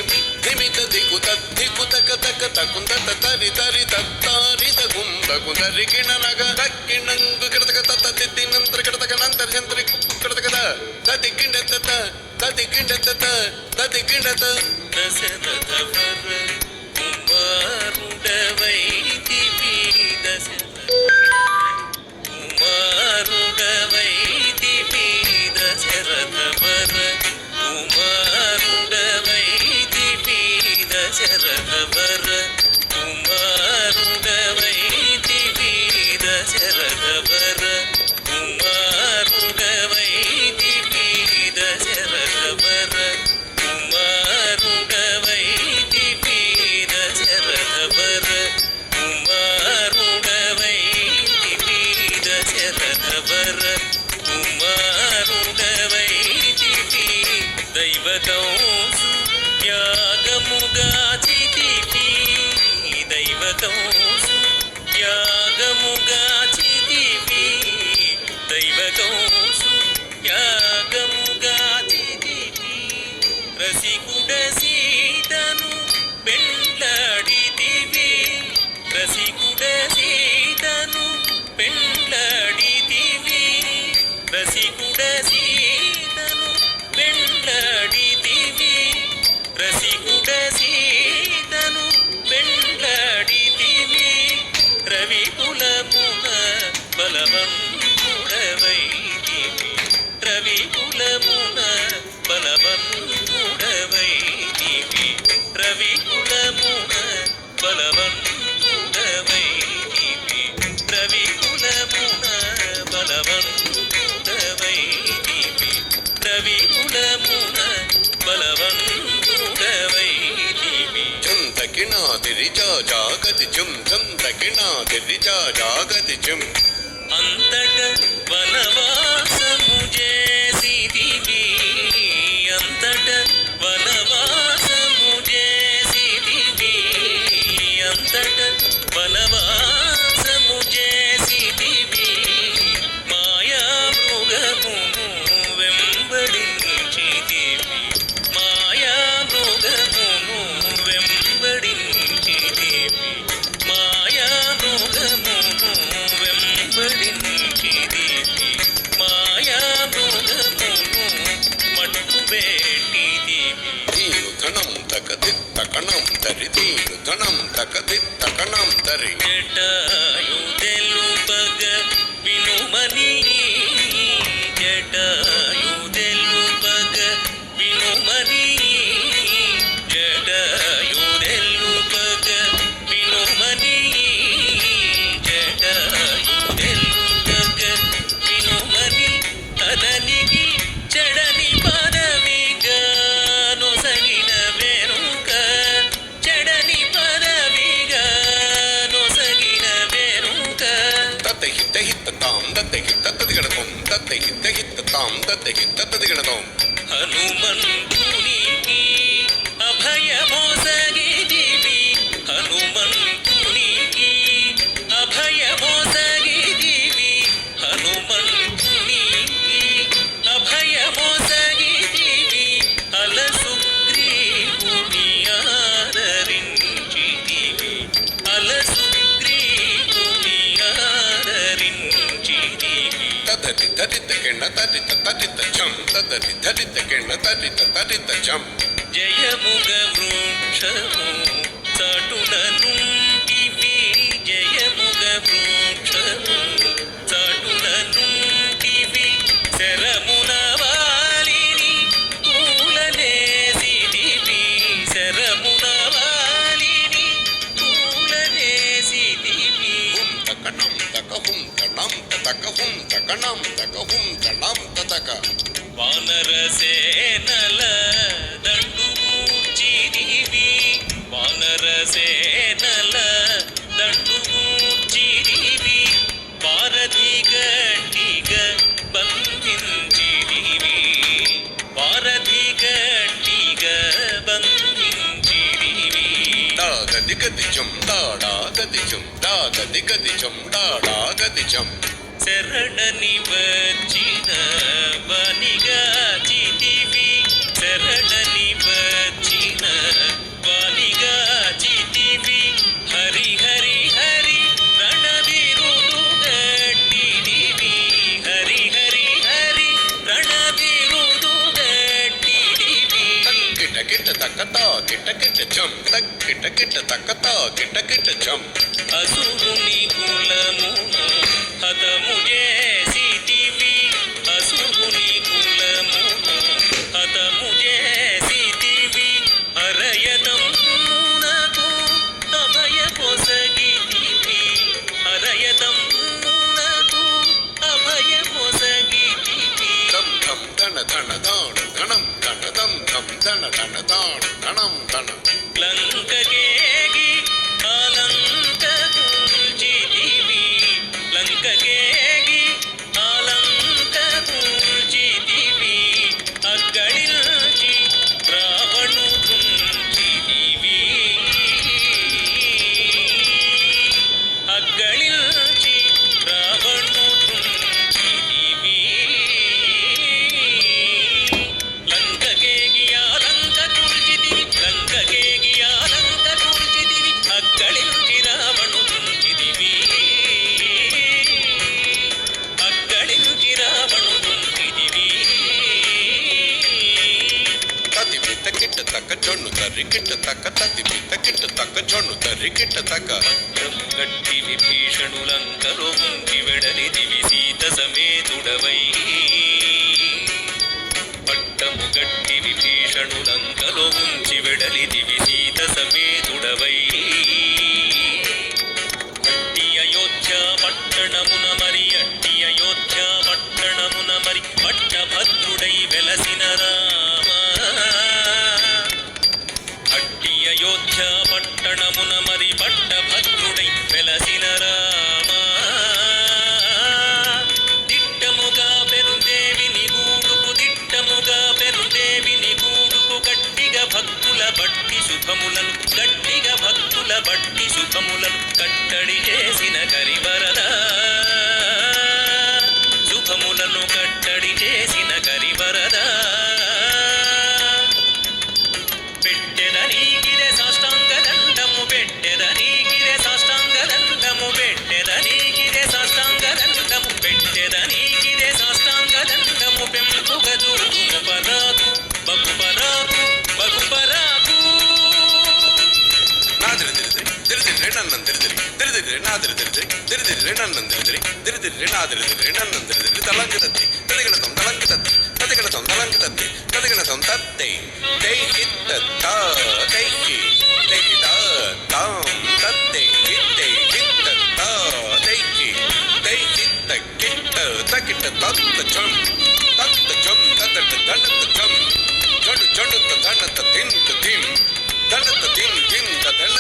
ధిమి ధిమిత దిగుత దిగుతక తక తకుంద తరి తరి తత్తారి తగుం తగుందరి కిణనగ తక్కిణంగు కిడతక తత తిత్తినంతర కిడతక నంతర చంద్రి కిడతక తది కిండత తది కిండత తది కిండత దశరథ వర కుమారుడవై దివి కుమారుడవై దివి దశరథ వర కుమారుడవై దివి దశరథ వర కుమారుడవై దివి దశరథ వర కుమారుడవై దివి దశరథ వర కుమారుడవై దివి దశరథ వర కుమారుడవై దివి దశరథ వర కుమారుడవై దివి దైవకౌసు యాగముగాచితివి దైవకౌసు యాగముగాచితివి దైవకౌసు యాగముగాచితివి రసికుడ సీతను పెండ్లాడితివి రసికుడ సీతను పెండ్లాడితివి రసికుడ సీతను పెండ్లాడితివి రసికుడ సీతను పెండ్లాడితివి రవికులమున బలవంతుడవైతివి రవికులమున బలవంతుడవైతివి రవికులమున బలవంతుడవైతివి రవికులమున బలవంతుడవైతివి రవికులమున బలవంతుడవైతివి ఝం తకినాదిరి జాగతి ఝం ఝం తకినాదిరి జాగతి ఝం అంతట వనవాసము చేసిదివి అంతట వనవాసము చేసిదివి అంతట వనవాసము చేసిదివి మాయా మృగమును వెంబడించిదివి మాయా మృగమును వెంబడించిదివి మాయా మృగమును వెంబడించిదివి మాయా మృగమును మట్టుబెట్టిదివి తీరుధనం తకదిత్తకణం తరి తీరుధనం తకదిత్తకణం తరి జటాయు తెలుపగ వినుమని జటాయు తెలుపగ వినుమని జటాయు తెలుపగ వినుమని జటాయు తెలుపగ వినుమని అతనికి చెడని పదవిగా నొసగిన వెనుక చెడని పదవిగా నొసగిన వెనుక తత్తహిత హిత తాం దత్తహిత తదిగడతాం తత్తహిత హిత తాం దత్తహిత తదిగడతాం హనుమంతునికి అభయమోసగిదివి హనుమంతునికి అభయమోసగిదివి హనుమంతునికి అభయమోసగిదివి అలసుగ్రీవుని ఆదరించిదివి అలసుగ్రీవుని ఆదరించిదివి తదరి ధరిత కిణ తరిత తరిత ఛం తదరి ధరిత కిణ తరిత తరిత ఛం జయముగ వృక్షము చాటుననుంటివి జయముగ వృక్షము చాటుననుంటివి శరమున వాలిని పూలనేసిదివి శరమున వాలిని పూలనేసిదివి తకణం తకహుం తణం తకహుం తకణం తకహుం తణం తక వానరసేనల దండుమూర్చిదివి వానరసేనల దండుమూర్చిదివి వారధి గట్టిగ బంధించిదివి వారధి గట్టిగ బంధించిదివి దాగదిగదిజం దాడాగదిజం దాగదిగదిజం దాడాగదిజం శరణని వచ్చిన బనిగా చితివి శరణని వచ్చిన తక్కతా కిట జం తక్ కిట తక్కతా కిట జం అసురుని కులమును హతము చేసితివి అసురుని కులమును హతము చేసితివి హరయదమ్మునకు అభయ పొసగితివి హరయదమ్మునకు అభయ పొసగితివి ధం ధం ధన ధన ధాణ ధనం ధన ధం ధం ధన ధన ధాణ ధనం ధన లంకకేగి ఆలంకగుంచితివి లంకకేగి ఆలంకగుంచితివి అగ్గళిల్చి రావణుడుంచితివి అగ్గళిల్చి రావణుడుంచితివి లంకకేగి ఆలంకగుంచితివి లంకకేగి ఆలంకగుంచితివి అగ్గళిల్చి రావణుడుంచితివి అగ్గళిల్చి రావణుడుంచితివి తది బిత కిట తక్క జొన్ను తరి కిట తక్క తది బిత కిట తక్క జొన్ను తరి కిట తక్క గట్టి విభీషణులంకలో ఉంచి వెడలిదివి సీత సమేతుడవై పట్టము గట్టి విభీషణులంకలో ఉంచి వెడలిదివి సీత సమేతుడవై అట్టి అయోధ్య పట్టణమున మరి అట్టి అయోధ్య పట్టణమున మరి పట్టభద్రుడై వెలసిన రామ అట్టి అయోధ్య పట్టణమున మరి పట్టభద్రుడై వెలసిన రామ దిట్టముగా పెరుదేవిని గూడుకు దిట్టముగా పెరుదేవిని గూడుకు గట్టిగా భక్తుల బట్టి శుభములను గట్టిగా భక్తుల బట్టి శుభములను కట్టడి చేసిన కరివరద శుభములను కట్టడి చేసిన కరివరద పెట్టెదనీకిరే సాష్టాంగ దండము పెట్టెదనీకిరే సాష్టాంగ దండము పెట్టెదనీకిరే సాష్టాంగ దండము పెట్టెదనీకిరే సాష్టాంగ దండము పెంపుగ జూడుము పరాకు బగు పరాకు బగు పరాకు నాదిరి తిరిదిరి తిరిదిరి నన్నం తిరిదిరి తిరిదిరి నాదిరి తిరిదిరి తిరిదిరి నన్నం తిరిదిరి తిరిదిరి నాదిరి తిరిదిరి నన్నం తిరిదిరి తలంగి తత్తి తదిగణ తం తలంగి తత్తి తదిగణ తం తలంగి తత్తి తదిగణ తం తత్తై తై కిత్త తా తై కి తై కి తా తాం తత్తై కిత్తై కిత్త తా తై కి తై కిత్త కిట్ట తకిట్ట తత్త జం తత్తట దండత జం జడు జడుత దండత దింత దిం దండత దిం దింత దండ